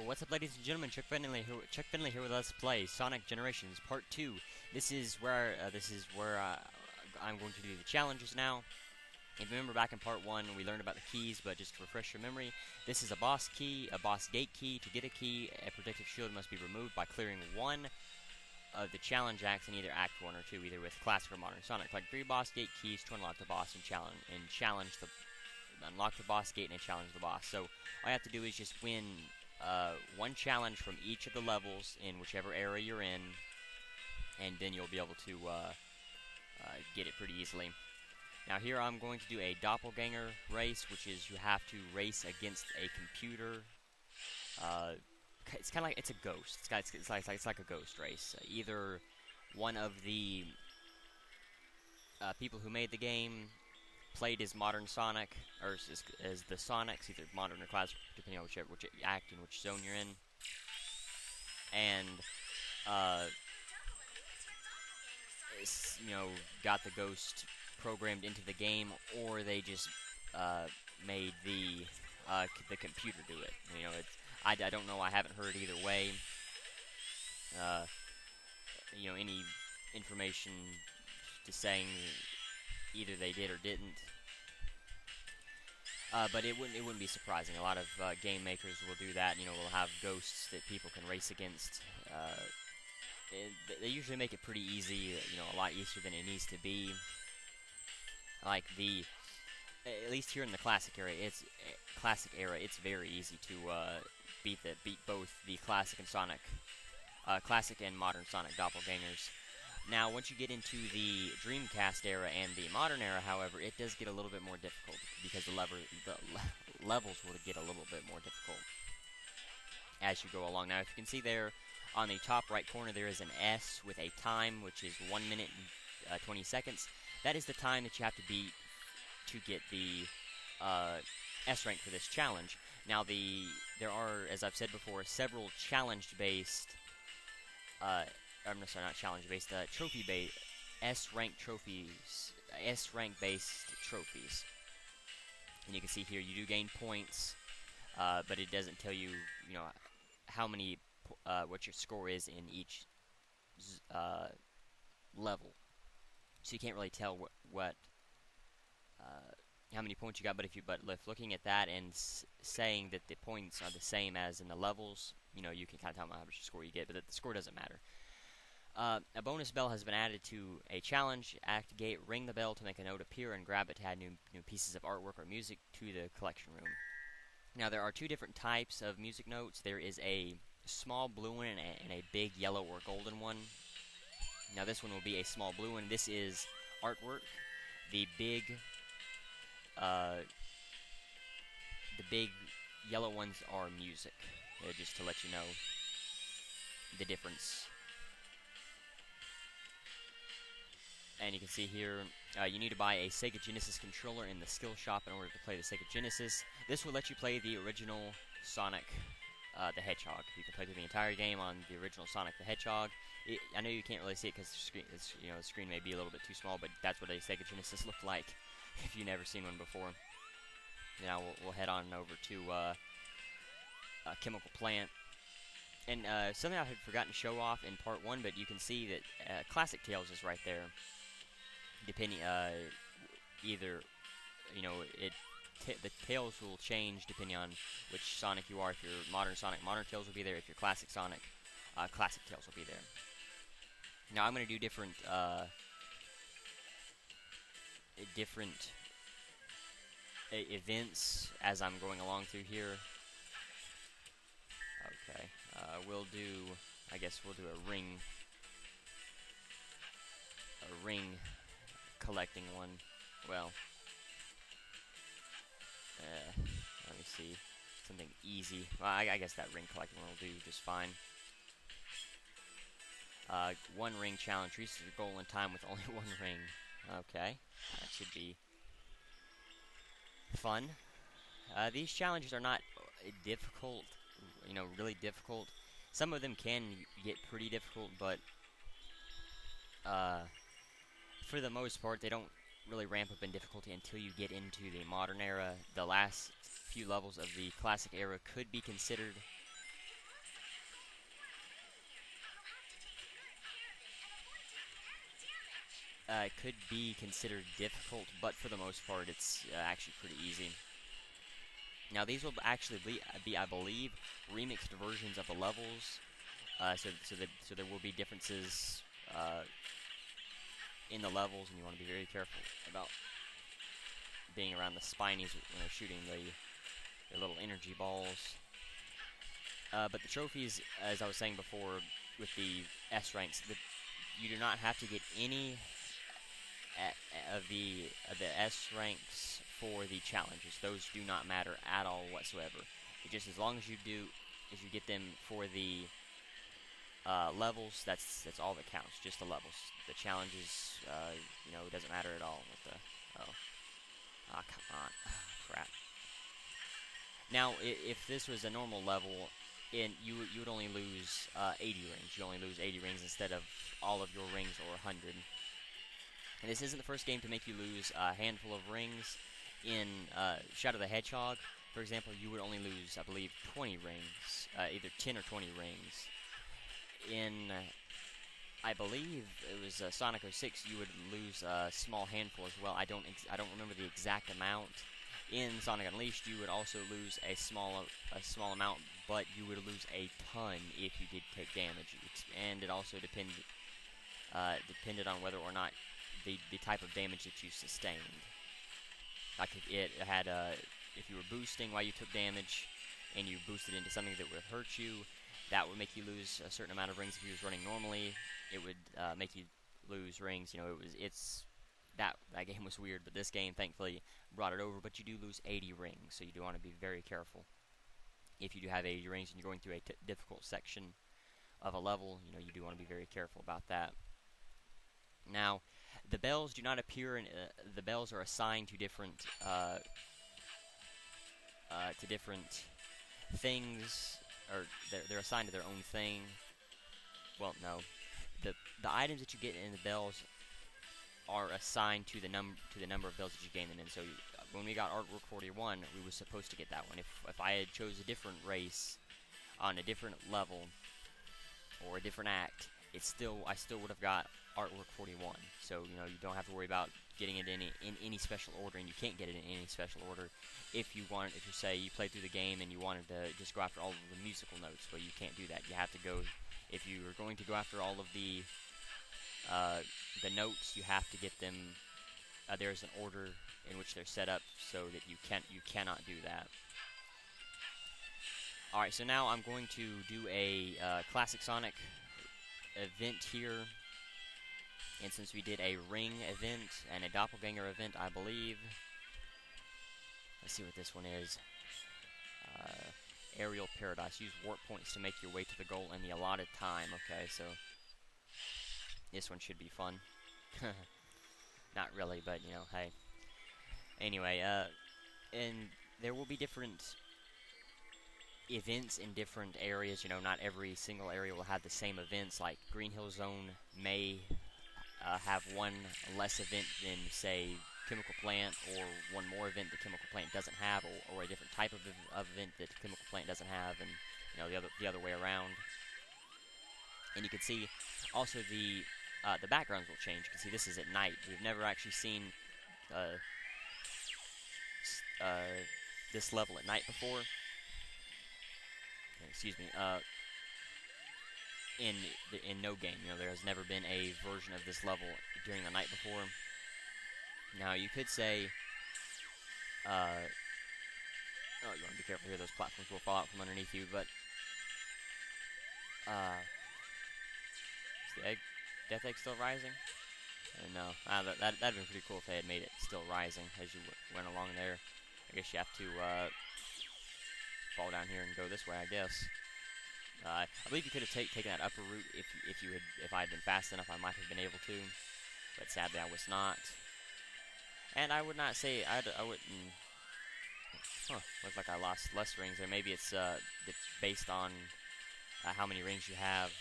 What's up, ladies and gentlemen? Chuck Finley here with Let's Play Sonic Generations Part 2. This is where I'm going to do the challenges now. If you remember back in Part 1, we learned about the keys, but just to refresh your memory, this is a boss key, a boss gate key. To get a key, a protective shield must be removed by clearing one of the challenge acts in either Act 1 or 2, either with Classic or Modern Sonic. Collect 3 boss gate keys to unlock the boss and unlock the boss gate and challenge the boss. So all you have to do is just win one challenge from each of the levels in whichever area you're in, and then you'll be able to get it pretty easily. Now here I'm going to do a Doppelganger race, which is you have to race against a computer. It's kind of like it's a ghost. It's like a ghost race. Either one of the people who made the game played as Modern Sonic, or as the Sonics, either Modern or Classic, depending on which act and which zone you're in. And got the ghost programmed into the game, or they just made the computer do it. I don't know. I haven't heard either way. Any information just saying either they did or didn't. But it wouldn't be surprising. A lot of game makers will do that. Will have ghosts that people can race against. They usually make it pretty easy. A lot easier than it needs to be. Like at least here in the classic era, it's very easy to beat both the classic and modern Sonic doppelgangers. Now, once you get into the Dreamcast era and the modern era, however, it does get a little bit more difficult because the levels will get a little bit more difficult as you go along. Now, if you can see there on the top right corner, there is an S with a time, which is 1 minute and 20 seconds. That is the time that you have to beat to get the S rank for this challenge. Now, there are, as I've said before, several challenge-based trophy-based S-rank-based trophies. And you can see here, you do gain points, but it doesn't tell you, how many, what your score is in each level. So you can't really tell how many points you got. But if looking at that and saying that the points are the same as in the levels, you can kind of tell how much score you get, but the score doesn't matter. A bonus bell has been added to a challenge act gate. Ring the bell to make a note appear and grab it to add new pieces of artwork or music to the collection room. Now, there are two different types of music notes. There is a small blue one and a big yellow or golden one. Now, this one will be a small blue one. This is artwork. The big yellow ones are music. Just to let you know the difference. And you can see here, you need to buy a Sega Genesis controller in the skill shop in order to play the Sega Genesis. This will let you play the original Sonic the Hedgehog. You can play through the entire game on the original Sonic the Hedgehog. I know you can't really see it because the screen may be a little bit too small, but that's what a Sega Genesis looked like if you've never seen one before. Now we'll head on over to Chemical Plant. And something I had forgotten to show off in Part 1, but you can see that Classic Tails is right there. Depending, either, the tails will change depending on which Sonic you are. If you're Modern Sonic, Modern Tails will be there. If you're Classic Sonic, Classic Tails will be there. Now I'm going to do different events as I'm going along through here. Okay, I guess we'll do a ring collecting one. Well, let me see, something easy. Well, I guess that ring collecting one will do just fine. One ring challenge. Reach the goal in time with only one ring. Okay, that should be fun. These challenges are not difficult, really difficult. Some of them can get pretty difficult, but for the most part, they don't really ramp up in difficulty until you get into the modern era. The last few levels of the classic era could be considered could be considered difficult, but for the most part, it's actually pretty easy. Now, these will actually be, I believe, remixed versions of the levels. So there will be differences in the levels, and you want to be very careful about being around the spinies when they're shooting the little energy balls. But the trophies, as I was saying before, with the S ranks, you do not have to get any of the S ranks for the challenges. Those do not matter at all whatsoever. It just, as long as you get them for the levels, that's all that counts. Just the levels. The challenges, it doesn't matter at all. What the? Oh, come on! Oh, crap. Now, if this was a normal level, you would only lose 80 rings. You only lose 80 rings instead of all of your rings or 100. And this isn't the first game to make you lose a handful of rings. In Shadow the Hedgehog, for example, you would only lose, I believe, 20 rings, either 10 or 20 rings. In, I believe it was Sonic 06, you would lose a small handful as well. I don't remember the exact amount. In Sonic Unleashed, you would also lose a small amount, but you would lose a ton if you did take damage. And it also depended on whether or not the type of damage that you sustained. Like it had if you were boosting while you took damage, and you boosted into something that would hurt you, that would make you lose a certain amount of rings. If you was running normally, it would make you lose rings. That game was weird, but this game thankfully brought it over. But you do lose 80 rings, so you do want to be very careful. If you do have 80 rings and you're going through a difficult section of a level, you do want to be very careful about that. Now, the bells do not appear, and the bells are assigned to different things, or they're assigned to their own thing. Well, no, the items that you get in the bells are assigned to the number of bells that you gain them in. So when we got Artwork 41, we were supposed to get that one. If I had chose a different race on a different level or a different act, I still would have got Artwork 41. So you don't have to worry about getting it in any special order, and you can't get it in any special order. If you say you played through the game and you wanted to just go after all of the musical notes, well, you can't do that. You have to go, if you are going to go after all of the notes, you have to get them. There's an order in which they're set up so that you cannot do that. All right, so now I'm going to do a Classic Sonic event here. And since we did a ring event and a doppelganger event, I believe, let's see what this one is. Aerial Paradise. Use warp points to make your way to the goal in the allotted time. Okay, so this one should be fun. Not really, but hey. Anyway, and there will be different events in different areas. Not every single area will have the same events. Like Green Hill Zone may have one less event than, say, Chemical Plant, or one more event that Chemical Plant doesn't have, or a different type of event that Chemical Plant doesn't have, and the other way around. And you can see also the backgrounds will change. You can see this is at night. We've never actually seen this level at night before. Excuse me. In no game, there has never been a version of this level during the night before. Now, you could say, you want to be careful here, those platforms will fall out from underneath you, but, is the death egg still rising? No, that'd been pretty cool if they had made it still rising as you went along there. I guess you have to, fall down here and go this way, I guess. I believe you could have taken that upper route if I had been fast enough. I might have been able to, but sadly I was not. And I would not say I wouldn't. Looks like I lost less rings, or maybe it's based on how many rings you have.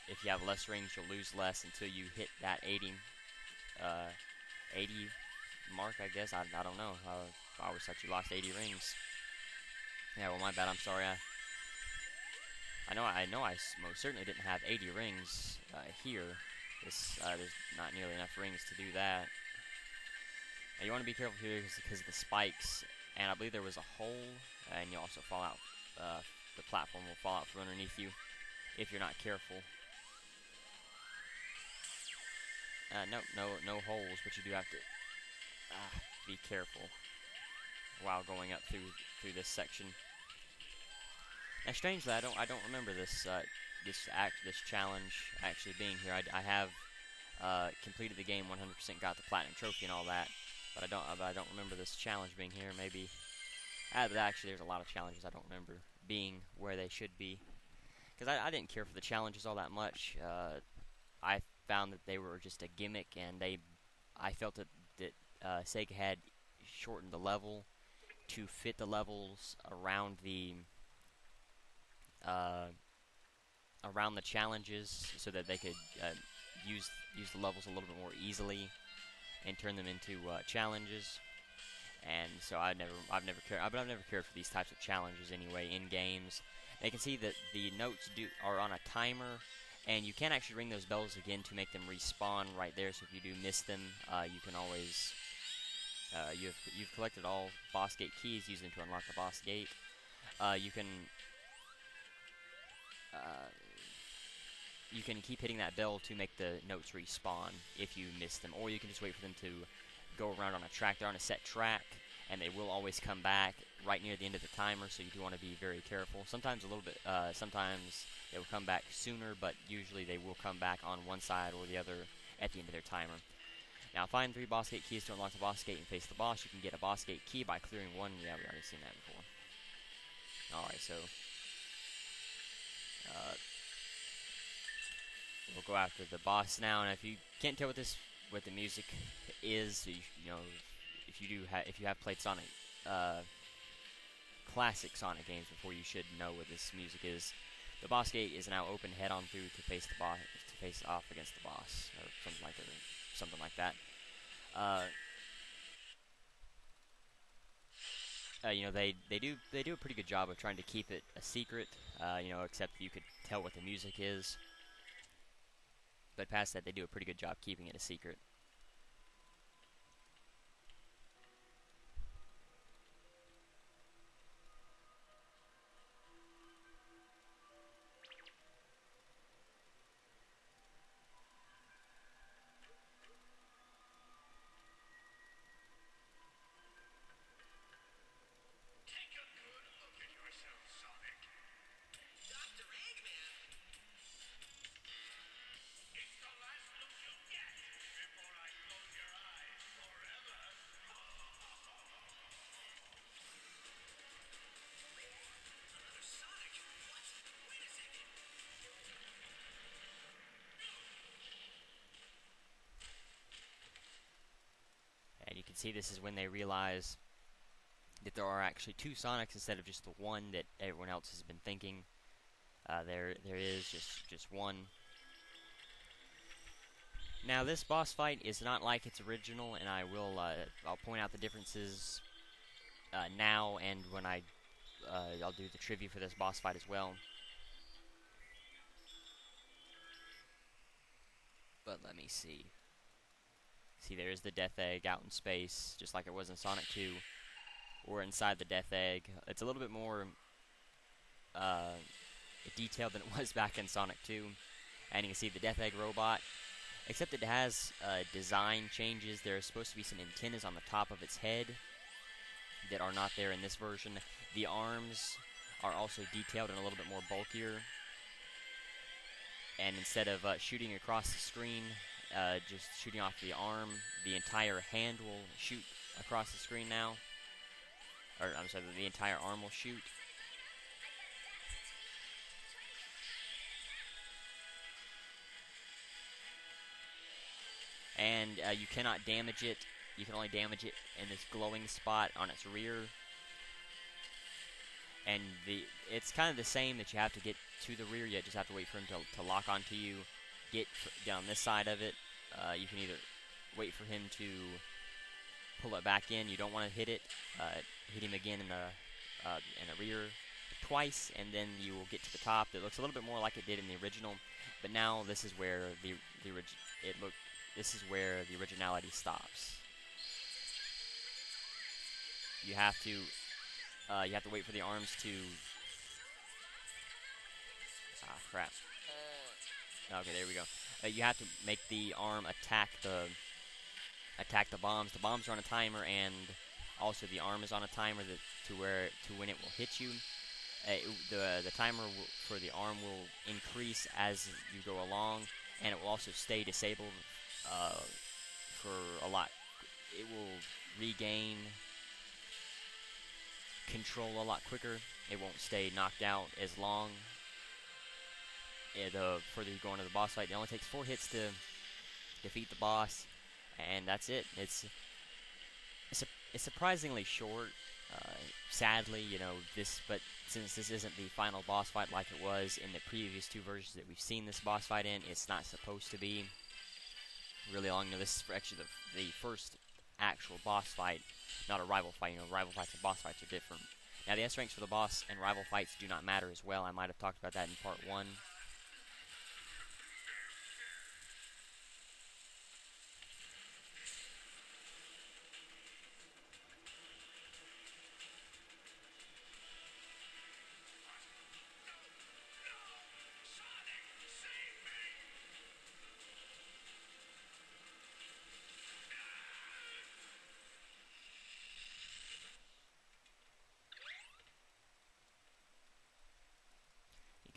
If you have less rings, you'll lose less until you hit that 80 mark. I guess I don't know. I always thought you lost 80 rings. Yeah, well, my bad. I'm sorry. I know I most certainly didn't have 80 rings here. There's not nearly enough rings to do that. Now you want to be careful here because of the spikes, and I believe there was a hole, and you also fall out. The platform will fall out from underneath you if you're not careful. No holes, but you do have to be careful while going up through this section. Now, strangely, I don't remember this challenge actually being here. I have completed the game 100%, got the platinum trophy and all that, but I don't remember this challenge being here. Maybe, but actually, there's a lot of challenges I don't remember being where they should be, because I didn't care for the challenges all that much. I found that they were just a gimmick, and I felt that Sega had shortened the level to fit the levels around the challenges, so that they could use the levels a little bit more easily and turn them into challenges. And so I've never cared for these types of challenges anyway in games. And you can see that the notes are on a timer, and you can actually ring those bells again to make them respawn right there. So if you do miss them, you can always you've collected all boss gate keys, using to unlock the boss gate. You can keep hitting that bell to make the notes respawn if you miss them, or you can just wait for them to go around on a track. They're on a set track, and they will always come back right near the end of the timer, so you do want to be very careful. Sometimes a little bit, sometimes they will come back sooner, but usually they will come back on one side or the other at the end of their timer. Now, find 3 boss gate keys to unlock the boss gate and face the boss. You can get a boss gate key by clearing one. Yeah, we already seen that before. Alright, so we'll go after the boss now. And if you can't tell what the music is, you know, if you have played Sonic, classic Sonic games before, you should know what this music is. The boss gate is now open head-on through to face the boss, to face off against the boss, or something like that. You know, they do a pretty good job of trying to keep it a secret. You know, except you could tell what the music is. But past that, they do a pretty good job keeping it a secret. And you can see this is when they realize that there are actually 2 Sonics instead of just the one that everyone else has been thinking. There is just one. Now, this boss fight is not like its original, and I'll point out the differences now and when I'll do the trivia for this boss fight as well. But let me see. See, there's the Death Egg out in space, just like it was in Sonic 2. We're inside the Death Egg. It's a little bit more detailed than it was back in Sonic 2. And you can see the Death Egg robot, except it has design changes. There are supposed to be some antennas on the top of its head that are not there in this version. The arms are also detailed and a little bit more bulkier. And instead of shooting across the screen, just shooting off the arm, the entire hand will shoot across the screen now. Or, I'm sorry, the entire arm will shoot. And you cannot damage it. You can only damage it in this glowing spot on its rear. And it's kind of the same, that you have to get to the rear. You just have to wait for him to lock onto you. Get on this side of it. You can either wait for him to pull it back in. You don't want to hit it. Hit him again in the rear twice, and then you will get to the top. It looks a little bit more like it did in the original, but now this is where this is where the originality stops. You have to wait for the arms to. Ah, crap. Okay, there we go. You have to make the arm attack the bombs. The bombs are on a timer, and also the arm is on a timer to when it will hit you. The timer for the arm will increase as you go along, and it will also stay disabled for a lot. It will regain control a lot quicker. It won't stay knocked out as long. The further you go into the boss fight, it only takes 4 hits to defeat the boss, and that's it. It's surprisingly short. Sadly, but since this isn't the final boss fight like it was in the previous 2 versions that we've seen this boss fight in, it's not supposed to be really long. This is actually the first actual boss fight, not a rival fight. Rival fights and boss fights are different. Now, the S ranks for the boss and rival fights do not matter as well. I might have talked about that in part 1.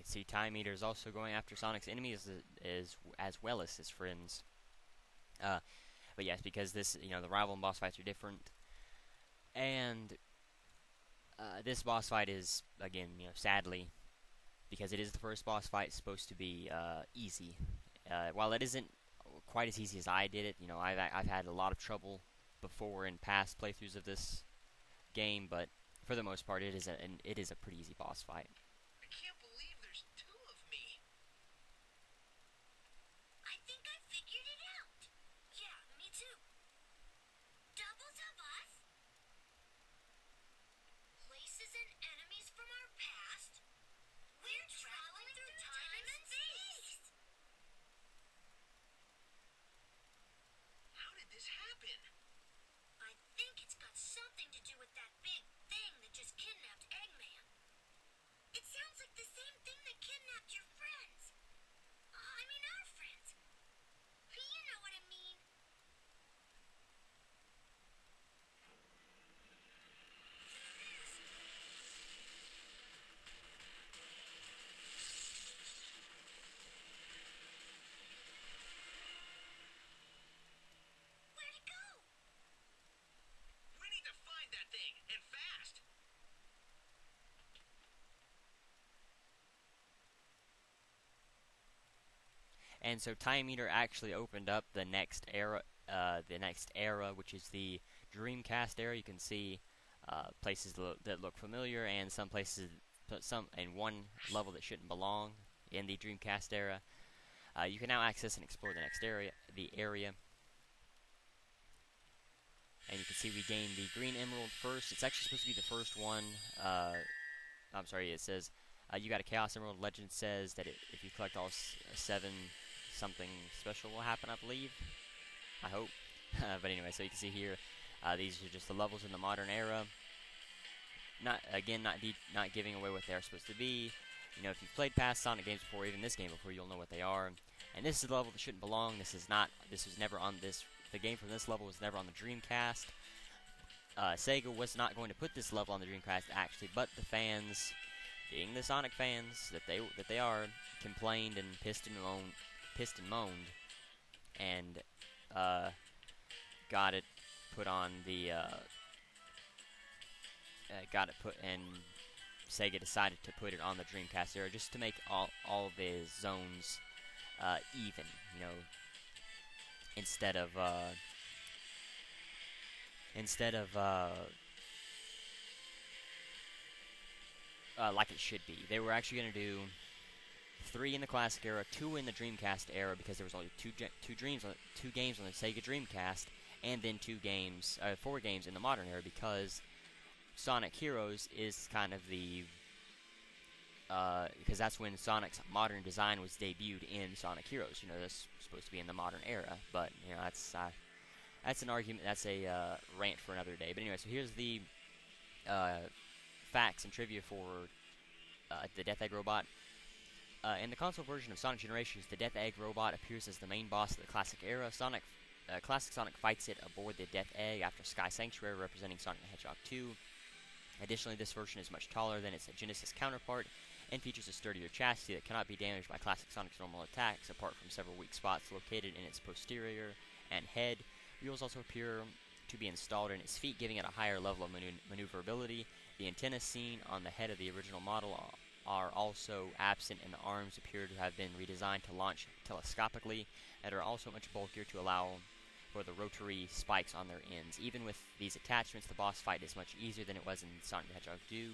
See, Time Eater is also going after Sonic's enemies as well as his friends. But yes, because this, the rival and boss fights are different, and this boss fight is, again, sadly, because it is the first boss fight, supposed to be easy. While it isn't quite as easy as I did it, I've had a lot of trouble before in past playthroughs of this game, but for the most part, it is a pretty easy boss fight. And so Time Eater actually opened up the next era, which is the Dreamcast era. You can see places that look familiar, and some places, and one level that shouldn't belong in the Dreamcast era. You can now access and explore the next area, And you can see we gained the Green Emerald first. It's actually supposed to be the first one. I'm sorry, it says you got a Chaos Emerald. Legend says that if you collect all 7, something special will happen, I believe. I hope. But anyway, so you can see here, these are just the levels in the modern era. Not giving away what they're supposed to be. If you've played past Sonic games before, even this game before, you'll know what they are. And this is the level that shouldn't belong. This was never on this. The game from this level was never on the Dreamcast. Sega was not going to put this level on the Dreamcast, actually, but the fans, being the Sonic fans that they are, complained and pissed and moaned, and got it put on the and Sega decided to put it on the Dreamcast era just to make all the zones even, instead of like it should be. They were actually going to do 3 in the classic era, 2 in the Dreamcast era, because there was only 2 games on the Sega Dreamcast, and then 4 games in the modern era, because Sonic Heroes is kind of the because that's when Sonic's modern design was debuted in Sonic Heroes. You know, this was supposed to be in the modern era, but you know that's an argument. That's a rant for another day. But anyway, so here's the facts and trivia for the Death Egg Robot. In the console version of Sonic Generations, the Death Egg Robot appears as the main boss of the classic era. Classic Sonic fights it aboard the Death Egg after Sky Sanctuary, representing Sonic the Hedgehog 2. Additionally, this version is much taller than its Genesis counterpart and features a sturdier chassis that cannot be damaged by classic Sonic's normal attacks, apart from several weak spots located in its posterior and head. Wheels also appear to be installed in its feet, giving it a higher level of maneuverability. The antennas seen on the head of the original model are also absent, and the arms appear to have been redesigned to launch telescopically, and are also much bulkier to allow for the rotary spikes on their ends. Even with these attachments, the boss fight is much easier than it was in Sonic the Hedgehog 2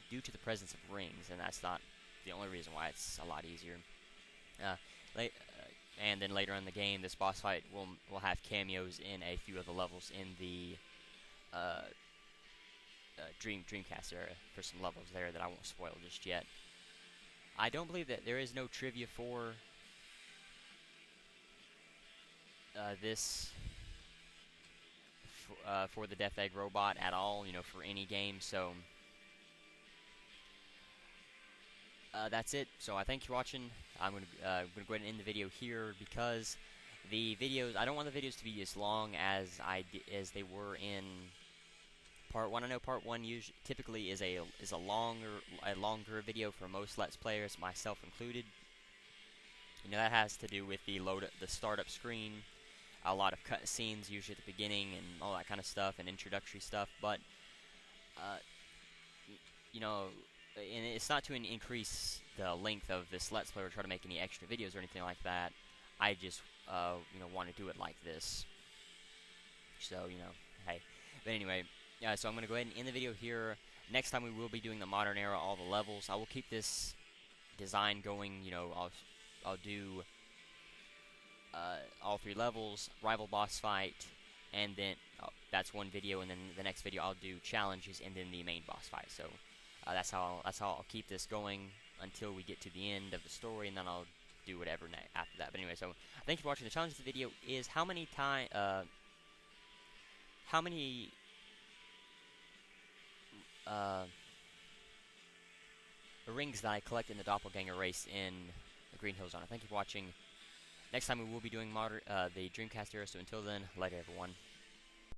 due to the presence of rings, and that's not the only reason why it's a lot easier. And then later in the game, this boss fight will have cameos in a few of the levels in the Dreamcast era for some levels there that I won't spoil just yet. I don't believe that there is no trivia for this for the Death Egg Robot at all, you know, for any game. So that's it. So I thank you for watching. I'm gonna go ahead and end the video here because the videos, I don't want the videos to be as long as they were in Part 1. I know Part 1 typically is a longer video for most Let's Players, myself included. You know, that has to do with the startup screen, a lot of cutscenes usually at the beginning, and all that kind of stuff, and introductory stuff. But you know, and it's not to increase the length of this Let's Play or try to make any extra videos or anything like that. I just you know, want to do it like this. So you know, hey. But anyway. So I'm going to go ahead and end the video here. Next time we will be doing the modern era, all the levels. I will keep this design going. You know, I'll do all 3 levels, rival boss fight, and then that's one video. And then the next video I'll do challenges and then the main boss fight. So that's how I'll keep this going until we get to the end of the story, and then I'll do whatever after that. But anyway, so thank you for watching. The challenge of the video is how many rings that I collect in the Doppelganger race in the Green Hill Zone. Thank you for watching. Next time we will be doing the Dreamcast era, so until then, later everyone.